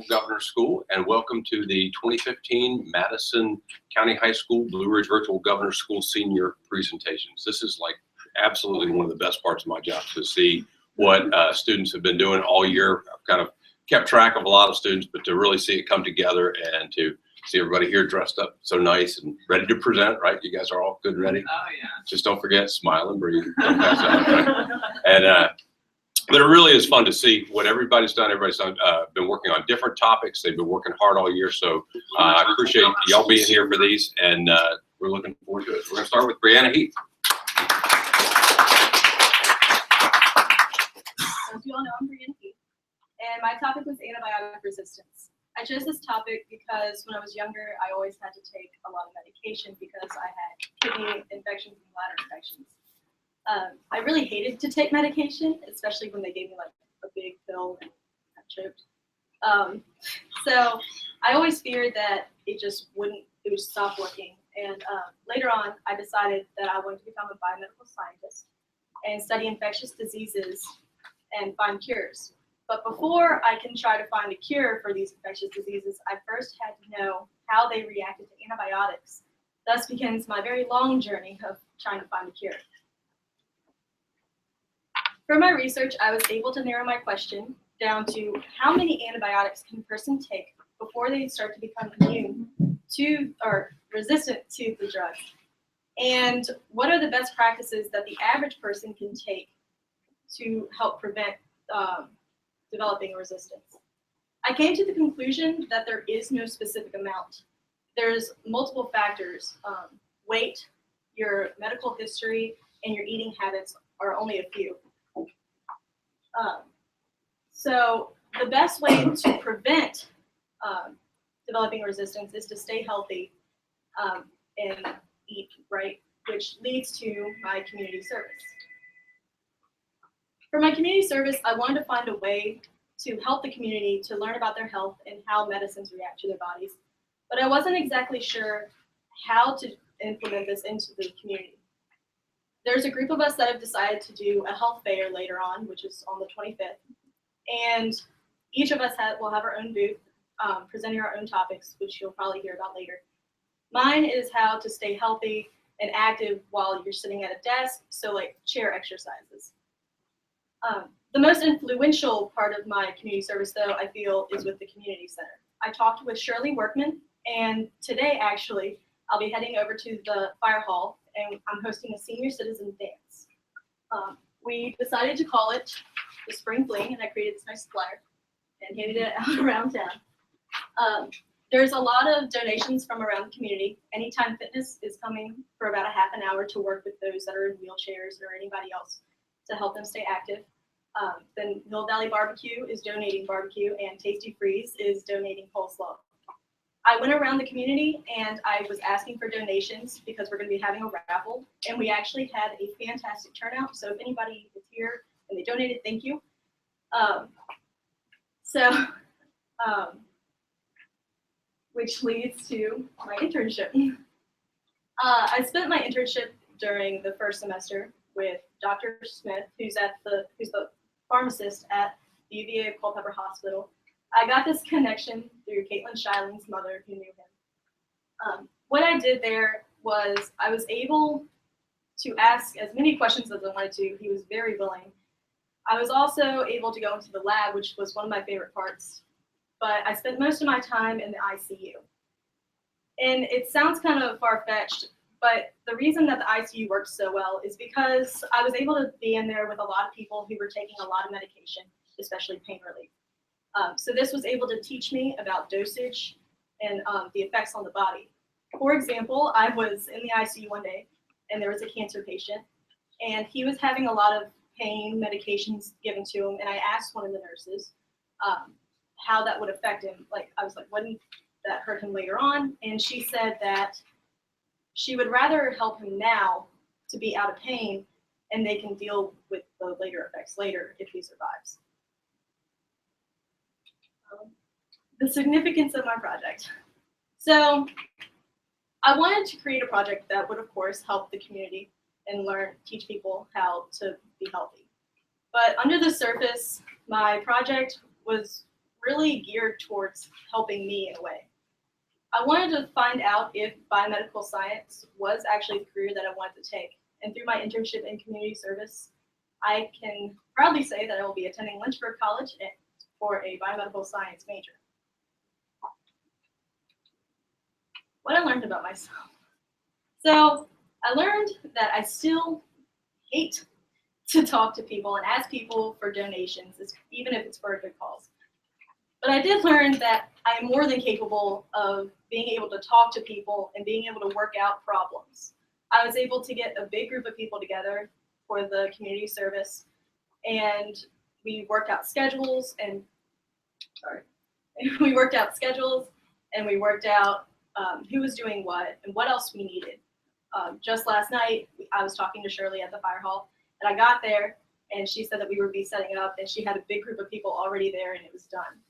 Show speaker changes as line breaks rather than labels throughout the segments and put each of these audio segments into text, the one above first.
Governor's School, and welcome to the 2015 Madison County High School Blue Ridge Virtual Governor's School Senior Presentations. This is like absolutely one of the best parts of my job, to see what students have been doing all year. I've kind of kept track of a lot of students, but to really see it come together and to see everybody here dressed up so nice and ready to present, right? You guys are all good and ready?
Oh, yeah.
Just don't forget, smile and breathe. Don't pass out, right? And but it really is fun to see what everybody's done. Everybody's done, been working on different topics. They've been working hard all year. So I appreciate y'all being here for these, and we're looking forward to it. We're going to start with BHeath.
As you all know, I'm BHeath, and my topic was antibiotic resistance. I chose this topic because when I was younger, I always had to take a lot of medication because I had kidney infections and bladder infections. I really hated to take medication, especially when they gave me like a big pill and I choked. So I always feared that it would stop working. And later on, I decided that I wanted to become a biomedical scientist and study infectious diseases and find cures. But before I can try to find a cure for these infectious diseases, I first had to know how they reacted to antibiotics. Thus begins my very long journey of trying to find a cure. For my research, I was able to narrow my question down to how many antibiotics can a person take before they start to become immune to or resistant to the drug, and what are the best practices that the average person can take to help prevent developing resistance. I came to the conclusion that there is no specific amount. There's multiple factors. Weight, your medical history, and your eating habits are only a few. So the best way to prevent developing resistance is to stay healthy and eat right, which leads to my community service. For my community service, I wanted to find a way to help the community to learn about their health and how medicines react to their bodies, but I wasn't exactly sure how to implement this into the community. There's a group of us that have decided to do a health fair later on, which is on the 25th. And each of us will have our own booth, presenting our own topics, which you'll probably hear about later. Mine is how to stay healthy and active while you're sitting at a desk, so like chair exercises. The most influential part of my community service, though, I feel, is with the community center. I talked with Shirley Workman, and today, actually, I'll be heading over to the fire hall, and I'm hosting a senior citizen dance. We decided to call it the Spring Fling, and I created this nice flyer and handed it out around town. There's a lot of donations from around the community. Anytime Fitness is coming for about a half an hour to work with those that are in wheelchairs or anybody else to help them stay active. Then Mill Valley Barbecue is donating barbecue, and Tasty Freeze is donating coleslaw. I went around the community and I was asking for donations because we're going to be having a raffle, and we actually had a fantastic turnout. So if anybody is here and they donated, thank you. Which leads to my internship. I spent my internship during the first semester with Dr. Smith, who's the pharmacist at the UVA Culpeper Hospital. I got this connection through Caitlin Shiling's mother, who knew him. What I did there was I was able to ask as many questions as I wanted to. He was very willing. I was also able to go into the lab, which was one of my favorite parts, but I spent most of my time in the ICU. And it sounds kind of far-fetched, but the reason that the ICU works so well is because I was able to be in there with a lot of people who were taking a lot of medication, especially pain relief. So this was able to teach me about dosage and the effects on the body. For example, I was in the ICU one day, and there was a cancer patient, and he was having a lot of pain medications given to him, and I asked one of the nurses how that would affect him. Like, I was like, wouldn't that hurt him later on? And she said that she would rather help him now to be out of pain, and they can deal with the later effects later if he survives. The significance of my project. So I wanted to create a project that would, of course, help the community and teach people how to be healthy. But under the surface, my project was really geared towards helping me in a way. I wanted to find out if biomedical science was actually the career that I wanted to take. And through my internship in community service, I can proudly say that I will be attending Lynchburg College for a biomedical science major. What I learned about myself. So I learned that I still hate to talk to people and ask people for donations, even if it's for a good cause. But I did learn that I am more than capable of being able to talk to people and being able to work out problems. I was able to get a big group of people together for the community service, and we worked out schedules and we worked out who was doing what and what else we needed. Just last night, I was talking to Shirley at the fire hall, and I got there, and she said that we would be setting up, and she had a big group of people already there, and it was done.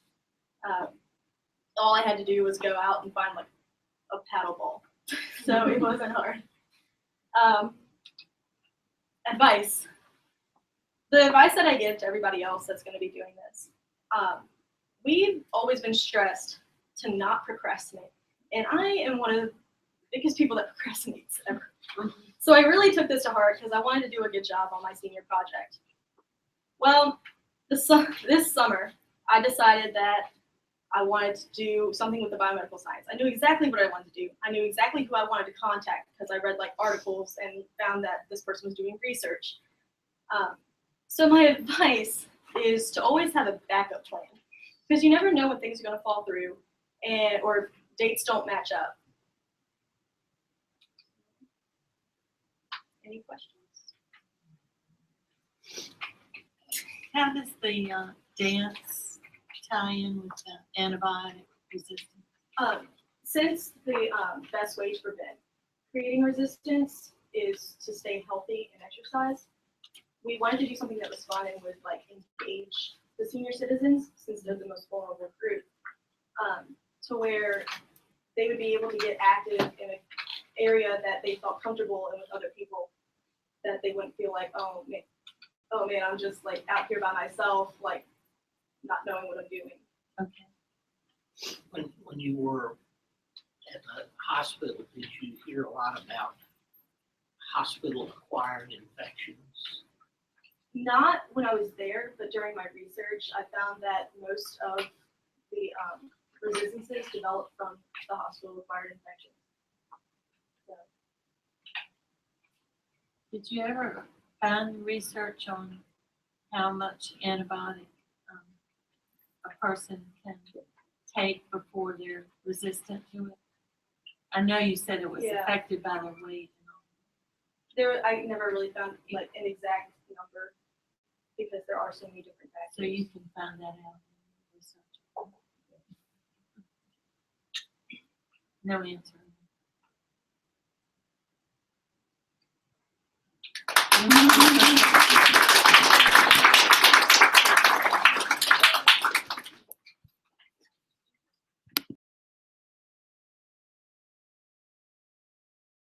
All I had to do was go out and find like a paddle ball, so it wasn't hard. Advice. The advice that I give to everybody else that's going to be doing this. We've always been stressed to not procrastinate, and I am one of the biggest people that procrastinates ever. So I really took this to heart because I wanted to do a good job on my senior project. Well, this summer, I decided that I wanted to do something with the biomedical science. I knew exactly what I wanted to do. I knew exactly who I wanted to contact because I read like articles and found that this person was doing research. So my advice is to always have a backup plan because you never know when things are going to fall through or dates don't match up. Any questions?
How does the dance tie in with the antibiotic resistance?
Since the best way to prevent creating resistance is to stay healthy and exercise, we wanted to do something that was fun and would like engage the senior citizens, since they're the most vulnerable group, to where they would be able to get active in an area that they felt comfortable in with other people, that they wouldn't feel like, oh man, I'm just like out here by myself, like not knowing what I'm doing.
Okay.
When you were at the hospital, did you hear a lot about hospital-acquired infections?
Not when I was there, but during my research, I found that most of the resistances developed from the hospital-acquired infections. So.
Did you ever find research on how much antibiotic a person can take before they're resistant to it? I know you said it was affected by their weight.
I never really found like an exact number because there are so many different factors.
So you can find that out in research. No answer.